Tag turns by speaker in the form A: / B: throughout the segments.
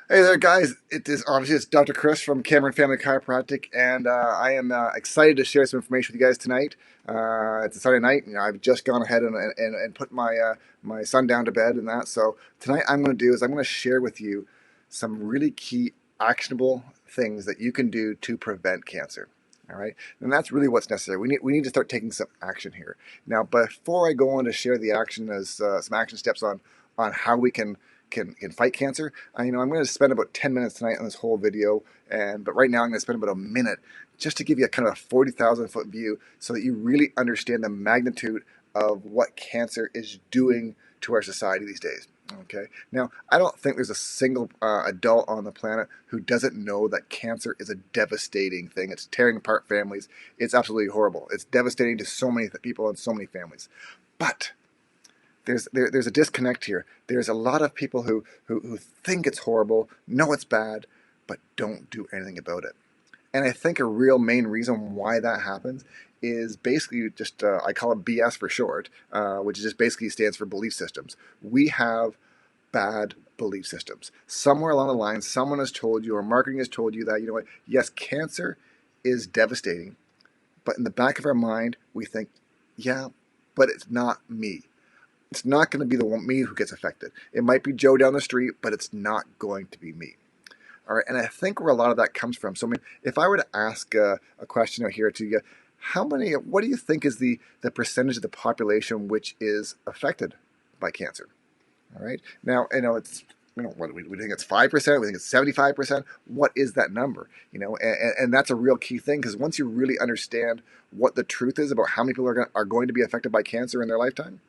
A: Hey there, guys. It's Dr. Chris from Cameron Family Chiropractic, and I am excited to share some information with you guys tonight. It's a Saturday night. I've just gone ahead and put my son down to bed and that. So tonight, I'm going to do is I'm going to share with you some really key, actionable things that you can do to prevent cancer. All right, and that's really what's necessary. We need to start taking some action here now. Before I go on to share the action as some action steps on how we can fight cancer. I'm going to spend about 10 minutes tonight on this whole video, but right now I'm going to spend about a minute just to give you a kind of a 40,000 foot view so that you really understand the magnitude of what cancer is doing to our society these days. Okay. Now, I don't think there's a single adult on the planet who doesn't know that cancer is a devastating thing. It's tearing apart families. It's absolutely horrible. It's devastating to so many people and so many families. But there's a disconnect here. There's a lot of people who think it's horrible, know it's bad, but don't do anything about it. And I think a real main reason why that happens is basically just, I call it BS for short, which just basically stands for belief systems. We have bad belief systems. Somewhere along the line, someone has told you, or marketing has told you that, you know what, yes, cancer is devastating, but in the back of our mind, we think, yeah, but it's not me. It's not going to be me who gets affected. It might be Joe down the street, but it's not going to be me. All right, and I think where a lot of that comes from. So, I mean, if I were to ask a question out here to you, what do you think is the percentage of the population which is affected by cancer? All right, now, it's, what we think it's 5%, we think it's 75%. What is that number? And that's a real key thing, because once you really understand what the truth is about how many people are going to be affected by cancer in their lifetime,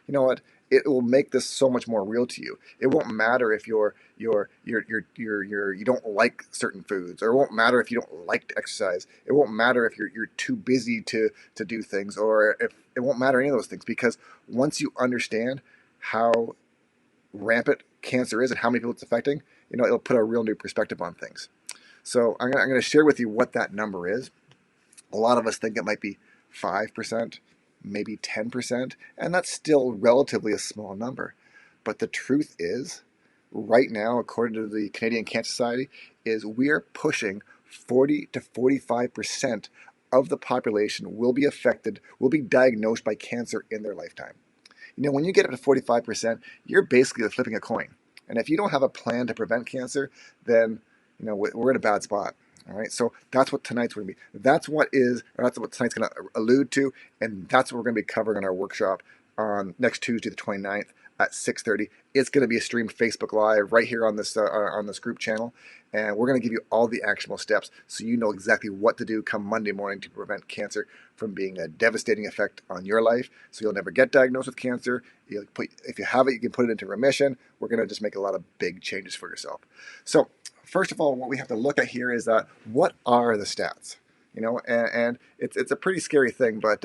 A: you know what? It will make this so much more real to you. It won't matter if you don't like certain foods, or it won't matter if you don't like to exercise. It won't matter if you're too busy to do things, or if it won't matter any of those things, because once you understand how rampant cancer is and how many people it's affecting, it'll put a real new perspective on things. So I'm going to share with you what that number is. A lot of us think it might be 5%, maybe 10%, and that's still relatively a small number. But the truth is, right now, according to the Canadian Cancer Society, is we are pushing 40 to 45% of the population will be affected, will be diagnosed by cancer in their lifetime. When you get up to 45%, you're basically flipping a coin. And if you don't have a plan to prevent cancer, then we're in a bad spot. All right, so that's what tonight's going to be. That's what tonight's going to allude to, and that's what we're going to be covering in our workshop on next Tuesday, the 29th at 6:30. It's going to be a streamed Facebook Live right here on this group channel, and we're going to give you all the actionable steps so you know exactly what to do come Monday morning to prevent cancer from being a devastating effect on your life. So you'll never get diagnosed with cancer. If you have it, you can put it into remission. We're going to just make a lot of big changes for yourself. So first of all, what we have to look at here is that what are the stats? And it's a pretty scary thing, but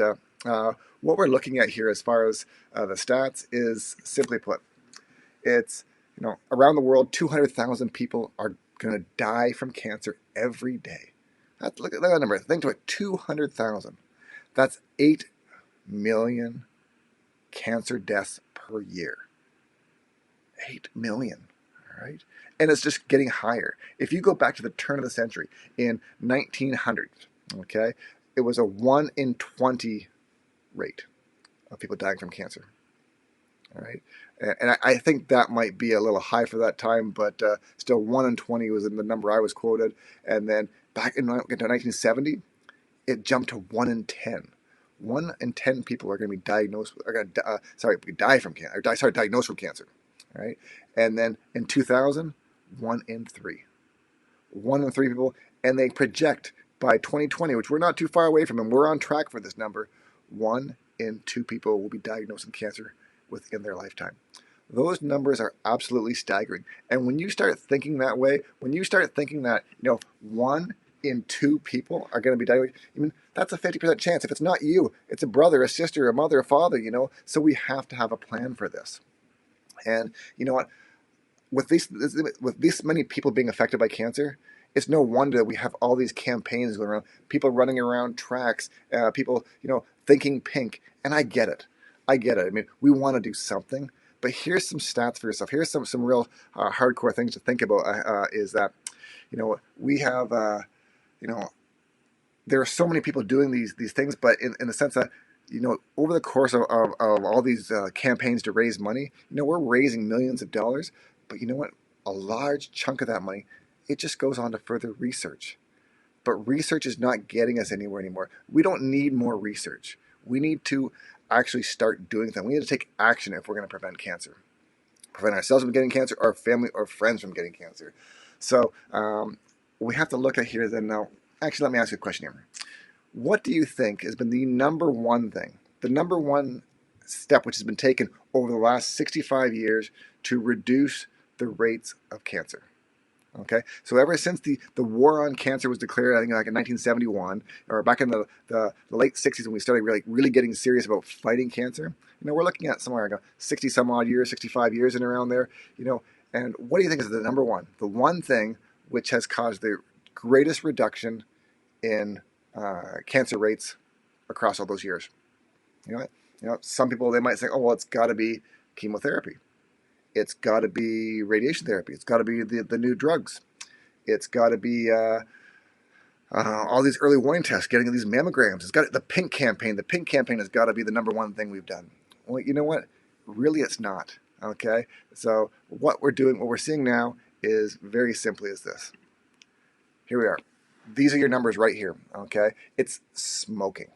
A: what we're looking at here as far as the stats is, simply put, it's around the world, 200,000 people are going to die from cancer every day. Look at that number. Think to it, 200,000. That's 8 million cancer deaths per year. 8 million. All right. And it's just getting higher. If you go back to the turn of the century in 1900, okay, it was a 1 in 20 rate of people dying from cancer. All right. And I think that might be a little high for that time, but still 1 in 20 was the number I was quoted. And then back in 1970, it jumped to 1 in 10. 1 in 10 people are going to be diagnosed, die from cancer, diagnosed from cancer. All right. And then in 2000, 1 in 3. 1 in 3 people, and they project by 2020, which we're not too far away from, and we're on track for this number, 1 in 2 people will be diagnosed with cancer within their lifetime. Those numbers are absolutely staggering. And when you start thinking that way, when you start thinking that 1 in 2 people are going to be diagnosed, that's a 50% chance. If it's not you, it's a brother, a sister, a mother, a father. So we have to have a plan for this. And you know what? With this many people being affected by cancer, it's no wonder we have all these campaigns going around, people running around tracks, people, thinking pink. And I get it. I mean, we want to do something, But here's some stats for yourself. Here's some real hardcore things to think about. Is that we have there are so many people doing these things, but in the sense that over the course of all these campaigns to raise money, we're raising millions of dollars. But you know what? A large chunk of that money, it just goes on to further research. But research is not getting us anywhere anymore. We don't need more research. We need to actually start doing things. We need to take action if we're going to prevent cancer. Prevent ourselves from getting cancer, our family or friends from getting cancer. So we have to look at here then now. Actually, let me ask you a question here. What do you think has been the number one thing, the number one step which has been taken over the last 65 years to reduce the rates of cancer? Okay, so ever since the war on cancer was declared, I think like in 1971, or back in the late 60s when we started really getting serious about fighting cancer, we're looking at somewhere like 60 some odd years, 65 years and around there, and what do you think is the number one, the one thing which has caused the greatest reduction in cancer rates across all those years? Some people, they might say, oh, well, it's got to be chemotherapy. It's got to be radiation therapy. It's got to be the new drugs. It's got to be all these early warning tests, getting these mammograms. It's got the pink campaign. The pink campaign has got to be the number one thing we've done. Well, you know what? Really, it's not. Okay? So what we're seeing now is very simply is this. Here we are. These are your numbers right here. Okay? It's smoking.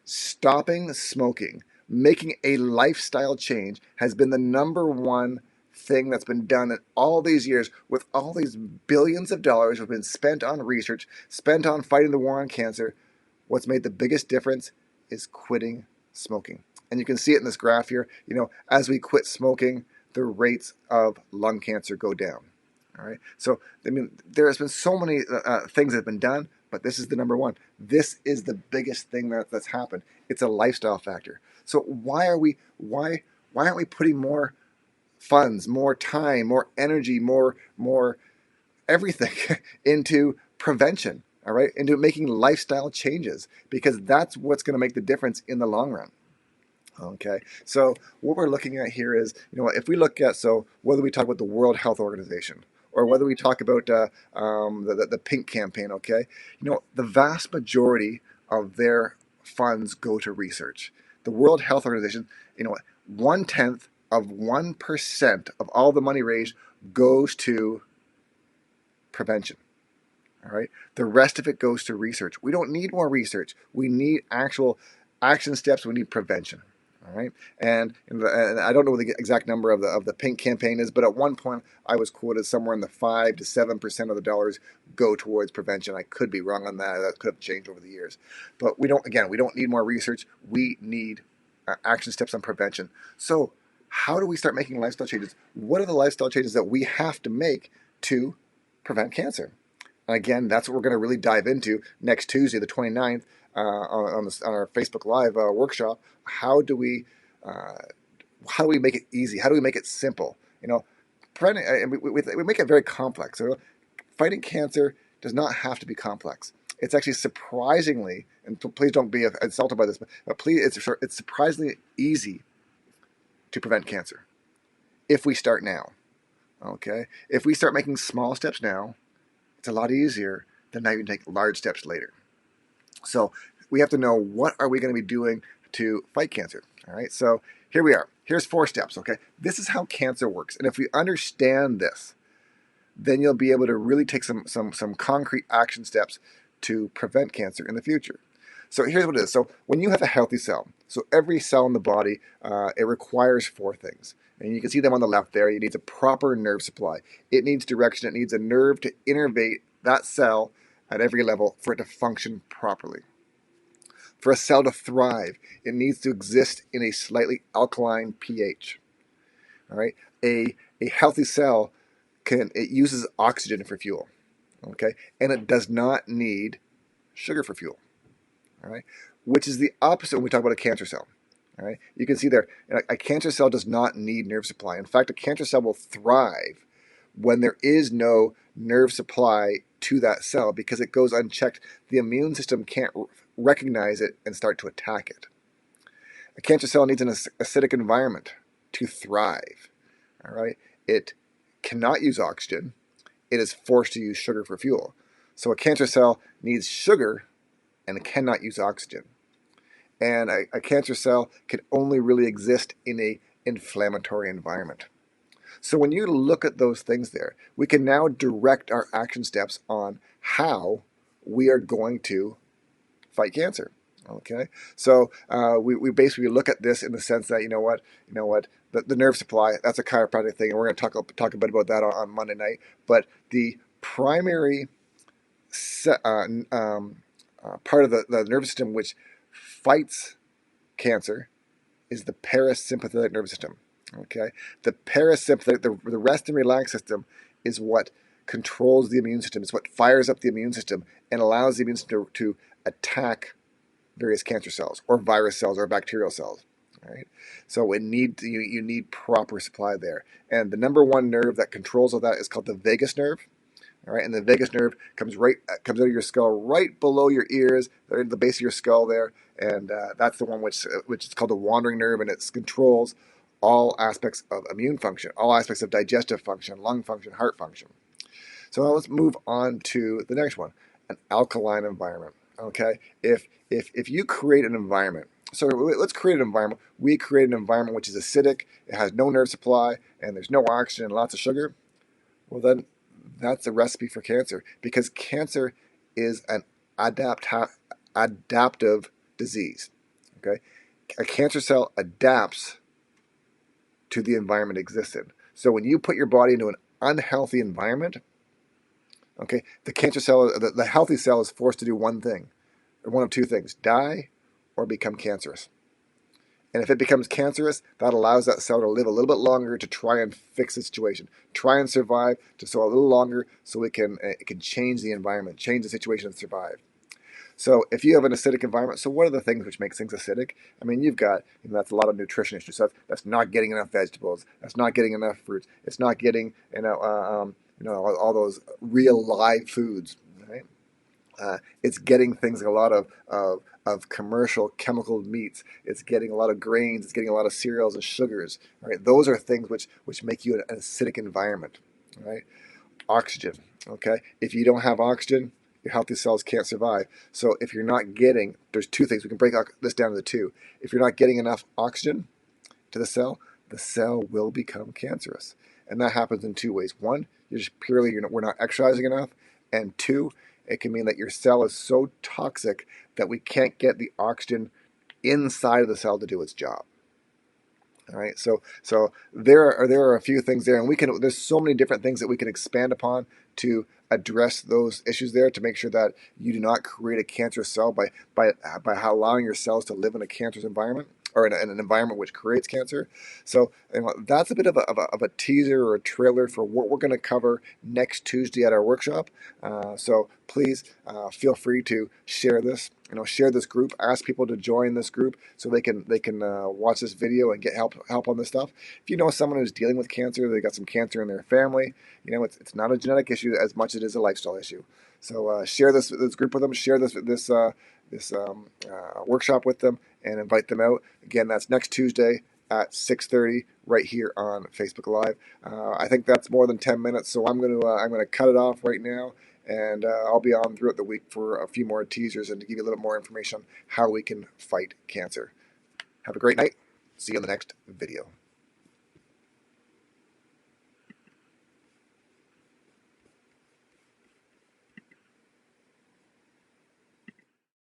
A: Stopping smoking, making a lifestyle change has been the number one thing that's been done in all these years, with all these billions of dollars have been spent on research, spent on fighting the war on cancer. What's made the biggest difference is quitting smoking. And you can see it in this graph here. As we quit smoking, the rates of lung cancer go down. All right. So, there has been so many things that have been done, but this is the number one. This is the biggest thing that's happened. It's a lifestyle factor. So why aren't we putting more funds, more time, more energy, more everything into prevention? All right, into making lifestyle changes, because that's what's going to make the difference in the long run. Okay, so what we're looking at here is, if we look at, so whether we talk about the World Health Organization or whether we talk about the pink campaign, okay, the vast majority of their funds go to research. The World Health Organization, 0.1% of all the money raised goes to prevention. All right, the rest of it goes to research. We don't need more research. We need actual action steps. We need prevention. All right, and I don't know what the exact number of the pink campaign is, but at one point I was quoted somewhere in the 5 to 7% of the dollars go towards prevention. I could be wrong on that. That could have changed over the years, but we don't need more research. We need action steps on prevention. So how do we start making lifestyle changes? What are the lifestyle changes that we have to make to prevent cancer? And again, that's what we're going to really dive into next Tuesday, the 29th, on our Facebook Live workshop. How do we make it easy? How do we make it simple? Preventing, we make it very complex. So fighting cancer does not have to be complex. It's actually surprisingly, and please don't be insulted by this, but please, it's surprisingly easy to prevent cancer if we start now. Okay, if we start making small steps now, it's a lot easier than having to take large steps later. So we have to know, what are we going to be doing to fight cancer? All right, so here we are. Here's 4 steps, okay? This is how cancer works. And if we understand this, then you'll be able to really take some concrete action steps to prevent cancer in the future. So here's what it is. So when you have a healthy cell, so every cell in the body, it requires 4 things. And you can see them on the left there. It needs a proper nerve supply. It needs direction. It needs a nerve to innervate that cell at every level for it to function properly. For a cell to thrive, it needs to exist in a slightly alkaline pH. All right, a healthy cell it uses oxygen for fuel, okay, and it does not need sugar for fuel. All right, which is the opposite when we talk about a cancer cell. All right, you can see there, a cancer cell does not need nerve supply. In fact, a cancer cell will thrive when there is no nerve supply to that cell, because it goes unchecked. The immune system can't recognize it and start to attack it. A cancer cell needs an acidic environment. to thrive. All right, it cannot use oxygen. It is forced to use sugar for fuel. So a cancer cell needs sugar and it cannot use oxygen. And a cancer cell can only really exist in a inflammatory environment. So when you look at those things there, we can now direct our action steps on how we are going to fight cancer. Okay, so we basically look at this in the sense that the nerve supply, that's a chiropractic thing, and we're going to talk a bit about that on Monday night. But the primary part of the nervous system which fights cancer is the parasympathetic nervous system. Okay, the parasympathetic, the rest and relax system, is what controls the immune system. It's what fires up the immune system and allows the immune system to attack various cancer cells or virus cells or bacterial cells. All right, so you need proper supply there, and the number one nerve that controls all that is called the vagus nerve. All right, and the vagus nerve comes out of your skull, right below your ears, at the base of your skull there, and that's the one which is called the wandering nerve, and it controls all aspects of immune function, all aspects of digestive function, lung function, heart function. So now let's move on to the next one, an alkaline environment. Okay, if you create an environment, so let's create an environment. We create an environment which is acidic, it has no nerve supply, and there's no oxygen and lots of sugar. Well, then that's a recipe for cancer, because cancer is an adaptive disease. Okay, a cancer cell adapts to the environment it exists in. So when you put your body into an unhealthy environment, okay, the cancer cell, the healthy cell, is forced to do one thing, or one of two things: die or become cancerous. And if it becomes cancerous, that allows that cell to live a little bit longer to try and fix the situation, try and survive just a little longer, so it can change the environment, change the situation, and survive. So if you have an acidic environment, so what are the things which make things acidic? I mean, you've got, that's a lot of nutrition issues. So that's not getting enough vegetables. That's not getting enough fruits. It's not getting, all those real live foods, right? It's getting things like a lot of commercial chemical meats. It's getting a lot of grains. It's getting a lot of cereals and sugars. Right? Those are things which make you an acidic environment. Right? Oxygen. Okay. If you don't have oxygen, your healthy cells can't survive. So if you're not getting, there's two things. We can break this down to two. If you're not getting enough oxygen to the cell will become cancerous. And that happens in two ways. One, we're not exercising enough. And two, it can mean that your cell is so toxic that we can't get the oxygen inside of the cell to do its job. All right, so there are a few things there, and there's so many different things that we can expand upon to address those issues there, to make sure that you do not create a cancerous cell by allowing your cells to live in a cancerous environment, or in an environment which creates cancer. So that's a bit of a teaser or a trailer for what we're going to cover next Tuesday at our workshop. So please feel free to share this. Share this group. Ask people to join this group so they can watch this video and get help on this stuff. If you know someone who's dealing with cancer, they got some cancer in their family, it's not a genetic issue as much as it is a lifestyle issue. So share this group with them. Share this workshop with them, and invite them out. Again, that's next Tuesday at 6:30 right here on Facebook Live. I think that's more than 10 minutes, so I'm gonna cut it off right now, and I'll be on throughout the week for a few more teasers and to give you a little more information on how we can fight cancer. Have a great night. See you in the next video.